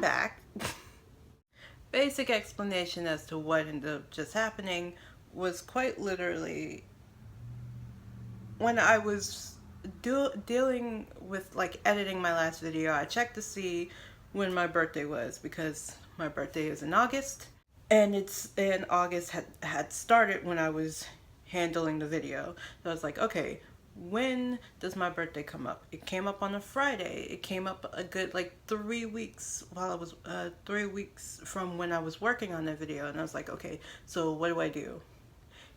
back. Basic explanation as to what ended up just happening was quite literally when I was dealing with like editing my last video. I checked to see when my birthday was because my birthday is in August, and it's in August had started when I was handling the video. So I was like, okay, when does my birthday come up? It came up on a Friday. It came up a good like 3 weeks while I was 3 weeks from when I was working on the video, and I was like, okay, so what do I do?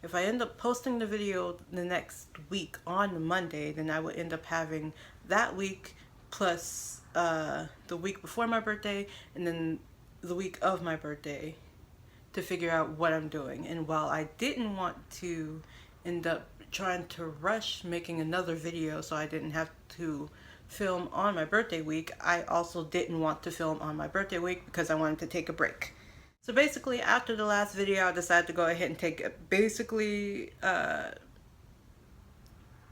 If I end up posting the video the next week on Monday, then I would end up having that week plus the week before my birthday and then the week of my birthday to figure out what I'm doing. And while I didn't want to end up trying to rush making another video so I didn't have to film on my birthday week, I also didn't want to film on my birthday week because I wanted to take a break. So basically, after the last video, I decided to go ahead and take basically an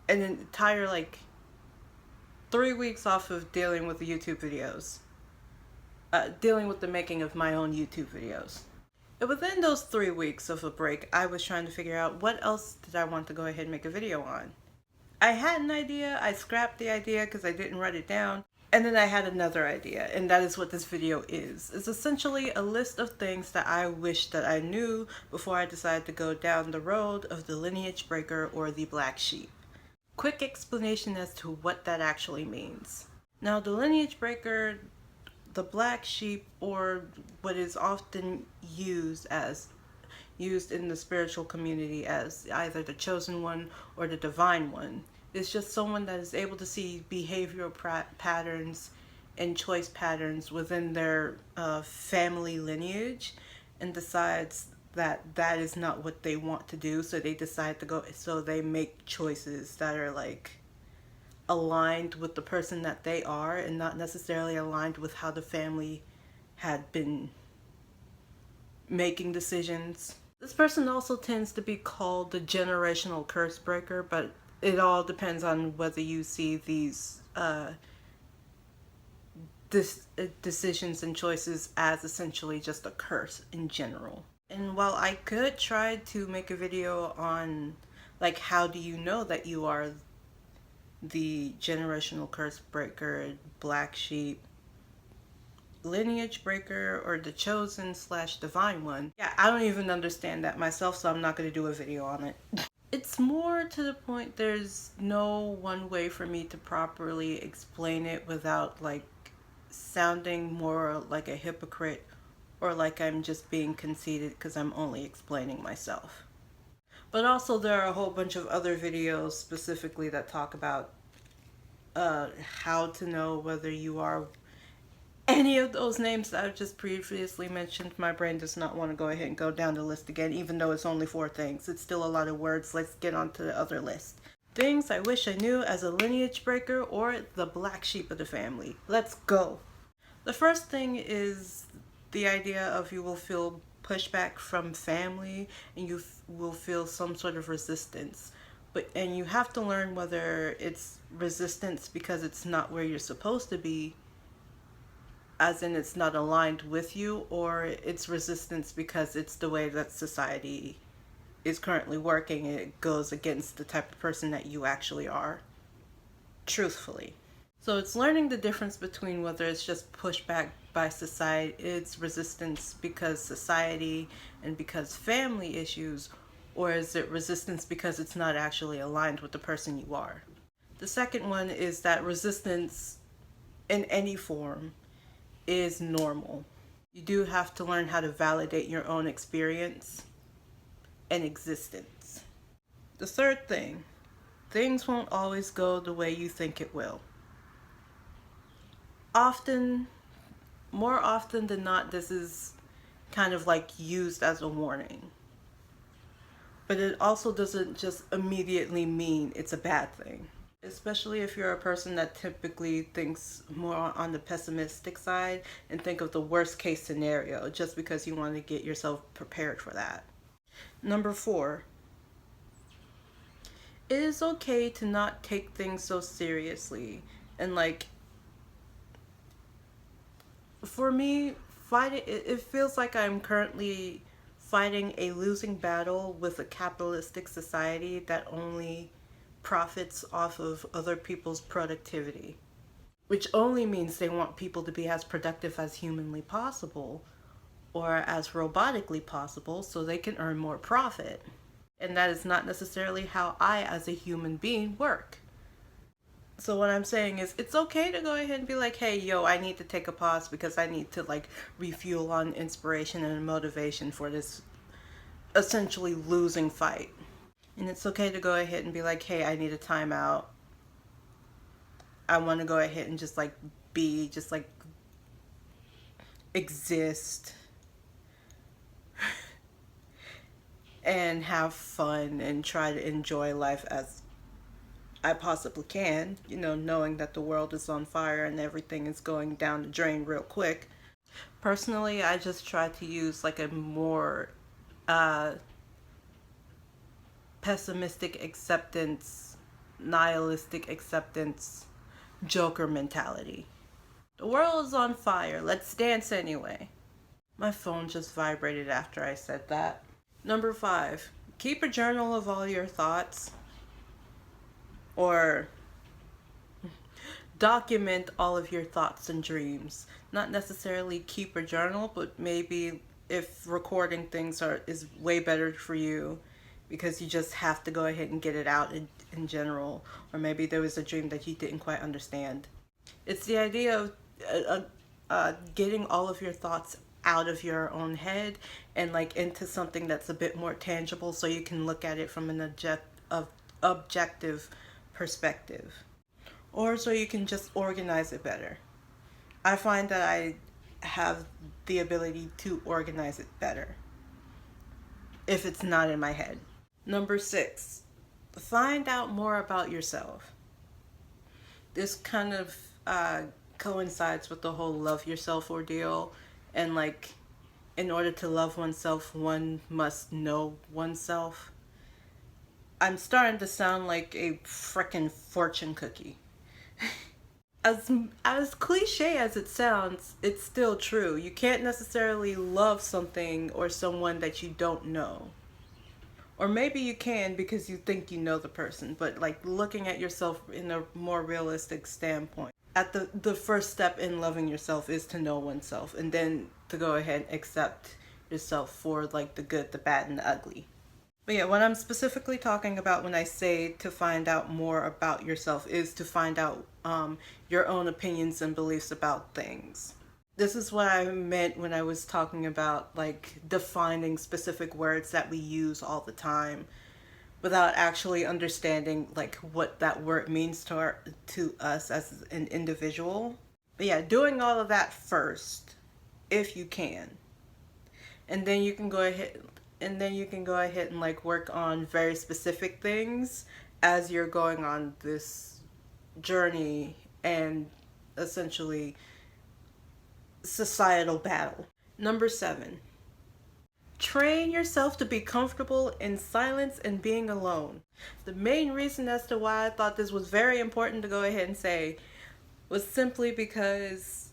entire like 3 weeks off of dealing with the YouTube videos, dealing with the making of my own YouTube videos. And within those 3 weeks of a break, I was trying to figure out what else did I want to go ahead and make a video on. I had an idea, I scrapped the idea because I didn't write it down, and then I had another idea, and that is what this video is. It's essentially a list of things that I wish that I knew before I decided to go down the road of the lineage breaker or the black sheep. Quick explanation as to what that actually means. Now, the lineage breaker, the black sheep, or what is often used in the spiritual community as either the chosen one or the divine one, is just someone that is able to see behavioral patterns and choice patterns within their family lineage and decides that that is not what they want to do, so they decide to go, so they make choices that are like aligned with the person that they are and not necessarily aligned with how the family had been making decisions. This person also tends to be called the generational curse breaker, but it all depends on whether you see these decisions and choices as essentially just a curse in general. And while I could try to make a video on like how do you know that you are the generational curse breaker, black sheep, lineage breaker, or the chosen / divine one, yeah, I don't even understand that myself, so I'm not going to do a video on it. It's more to the point, there's no one way for me to properly explain it without like sounding more like a hypocrite or like I'm just being conceited because I'm only explaining myself. But also there are a whole bunch of other videos specifically that talk about how to know whether you are any of those names that I've just previously mentioned. My brain does not want to go ahead and go down the list again, even though it's only 4 things. It's still a lot of words. Let's get on to the other list. Things I wish I knew as a lineage breaker or the black sheep of the family. Let's go. The first thing is the idea of you will feel pushback from family and you will feel some sort of resistance. And you have to learn whether it's resistance because it's not where you're supposed to be, as in it's not aligned with you, or it's resistance because it's the way that society is currently working and it goes against the type of person that you actually are, truthfully. So it's learning the difference between whether it's just pushback by society, it's resistance because society and because family issues, or is it resistance because it's not actually aligned with the person you are. The second one is that resistance in any form is normal. You do have to learn how to validate your own experience and existence. The third thing, things won't always go the way you think it will. More often than not, this is kind of like used as a warning. But it also doesn't just immediately mean it's a bad thing. Especially if you're a person that typically thinks more on the pessimistic side and think of the worst case scenario just because you want to get yourself prepared for that. Number 4, it is okay to not take things so seriously and like For me, fighting it feels like I'm currently fighting a losing battle with a capitalistic society that only profits off of other people's productivity, which only means they want people to be as productive as humanly possible or as robotically possible so they can earn more profit. And that is not necessarily how I, as a human being, work. So what I'm saying is it's okay to go ahead and be like, hey, yo, I need to take a pause because I need to like refuel on inspiration and motivation for this essentially losing fight. And it's okay to go ahead and be like, hey, I need a timeout. I want to go ahead and just like be, just like exist and have fun and try to enjoy life as I possibly can, you know, knowing that the world is on fire and everything is going down the drain real quick. Personally, I just try to use like a more uh, pessimistic acceptance, nihilistic acceptance, Joker mentality. The world is on fire. Let's dance anyway. My phone just vibrated after I said that. Number 5, keep a journal of all your thoughts, or document all of your thoughts and dreams. Not necessarily keep a journal, but maybe if recording things is way better for you because you just have to go ahead and get it out in general, or maybe there was a dream that you didn't quite understand. It's the idea of getting all of your thoughts out of your own head and like into something that's a bit more tangible so you can look at it from an objective perspective, or so you can just organize it better. I find that I have the ability to organize it better if it's not in my head. Number 6, find out more about yourself. This kind of coincides with the whole love yourself ordeal, and like in order to love oneself, one must know oneself. I'm starting to sound like a frickin' fortune cookie. As cliche as it sounds, it's still true. You can't necessarily love something or someone that you don't know. Or maybe you can because you think you know the person, but like looking at yourself in a more realistic standpoint. At the first step in loving yourself is to know oneself, and then to go ahead and accept yourself for like the good, the bad, and the ugly. But yeah, what I'm specifically talking about when I say to find out more about yourself is to find out your own opinions and beliefs about things. This is what I meant when I was talking about like defining specific words that we use all the time without actually understanding like what that word means to us as an individual. But yeah, doing all of that first, if you can, and then you can go ahead and like work on very specific things as you're going on this journey and essentially societal battle. Number 7, train yourself to be comfortable in silence and being alone. The main reason as to why I thought this was very important to go ahead and say was simply because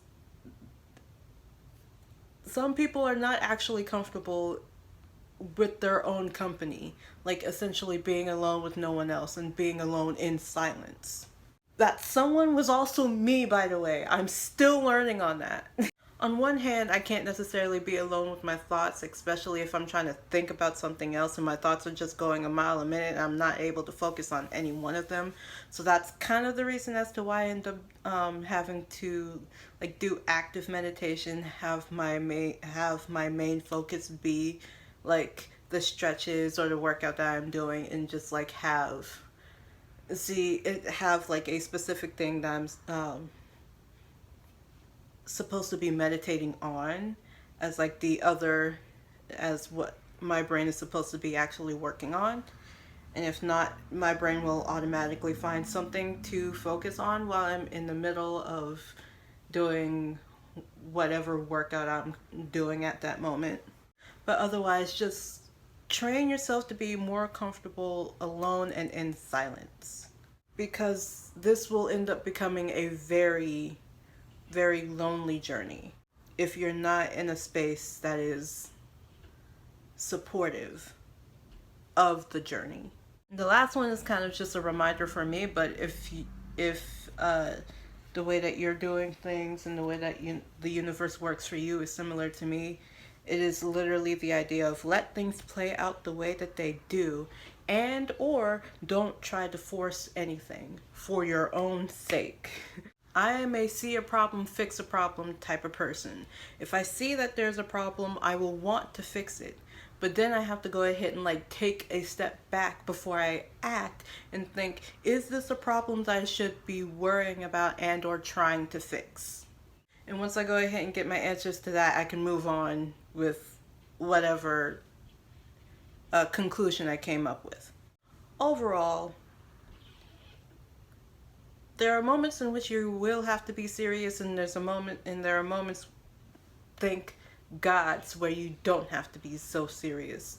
some people are not actually comfortable with their own company, like essentially being alone with no one else and being alone in silence. That someone was also me, by the way. I'm still learning on that. On one hand, I can't necessarily be alone with my thoughts, especially if I'm trying to think about something else and my thoughts are just going a mile a minute and I'm not able to focus on any one of them. So that's kind of the reason as to why I end up having to like do active meditation, have my main focus be like the stretches or the workout that I'm doing, and just like have like a specific thing that I'm supposed to be meditating on as like as what my brain is supposed to be actually working on. And if not, my brain will automatically find something to focus on while I'm in the middle of doing whatever workout I'm doing at that moment. But otherwise, just train yourself to be more comfortable alone and in silence, because this will end up becoming a very, very lonely journey. if you're not in a space that is supportive of the journey. The last one is kind of just a reminder for me, but if the way that you're doing things and the way that the universe works for you is similar to me, it is literally the idea of let things play out the way that they do, and or don't try to force anything for your own sake. I am a see a problem, fix a problem type of person. If I see that there's a problem, I will want to fix it. But then I have to go ahead and like take a step back before I act and think, is this a problem that I should be worrying about and or trying to fix? And once I go ahead and get my answers to that, I can move on with whatever conclusion I came up with. Overall, there are moments in which you will have to be serious, and there are moments, thank gods, where you don't have to be so serious,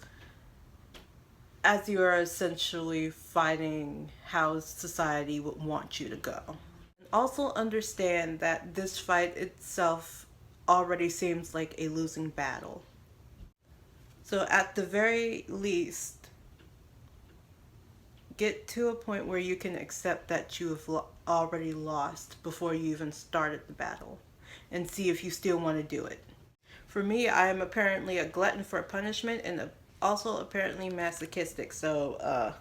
as you are essentially fighting how society would want you to go. Also understand that this fight itself already seems like a losing battle. So at the very least, get to a point where you can accept that you have already lost before you even started the battle, and see if you still want to do it. For me, I am apparently a glutton for punishment and also apparently masochistic, so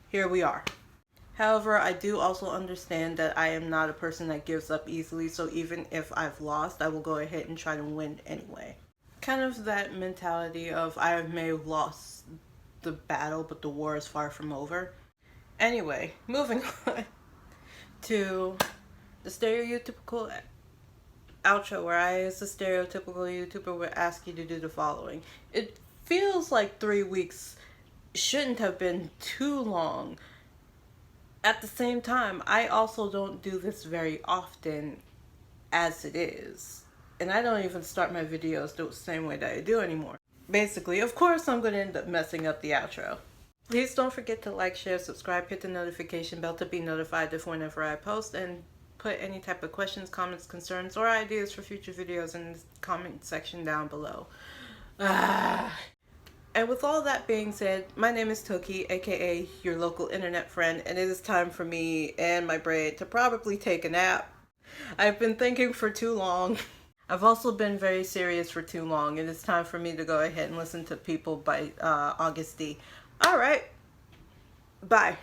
here we are. However, I do also understand that I am not a person that gives up easily, so even if I've lost, I will go ahead and try to win anyway. Kind of that mentality of I may have lost the battle, but the war is far from over. Anyway, moving on to the stereotypical outro, where I, as a stereotypical YouTuber, would ask you to do the following. It feels like 3 weeks shouldn't have been too long. At the same time, I also don't do this very often as it is. And I don't even start my videos the same way that I do anymore. Basically, of course, I'm going to end up messing up the outro. Please don't forget to like, share, subscribe, hit the notification bell to be notified of whenever I post, and put any type of questions, comments, concerns, or ideas for future videos in the comment section down below. And with all that being said, my name is Toki, aka your local internet friend, and it is time for me and my brain to probably take a nap. I've been thinking for too long. I've also been very serious for too long. It is time for me to go ahead and listen to People by August D. Alright, bye.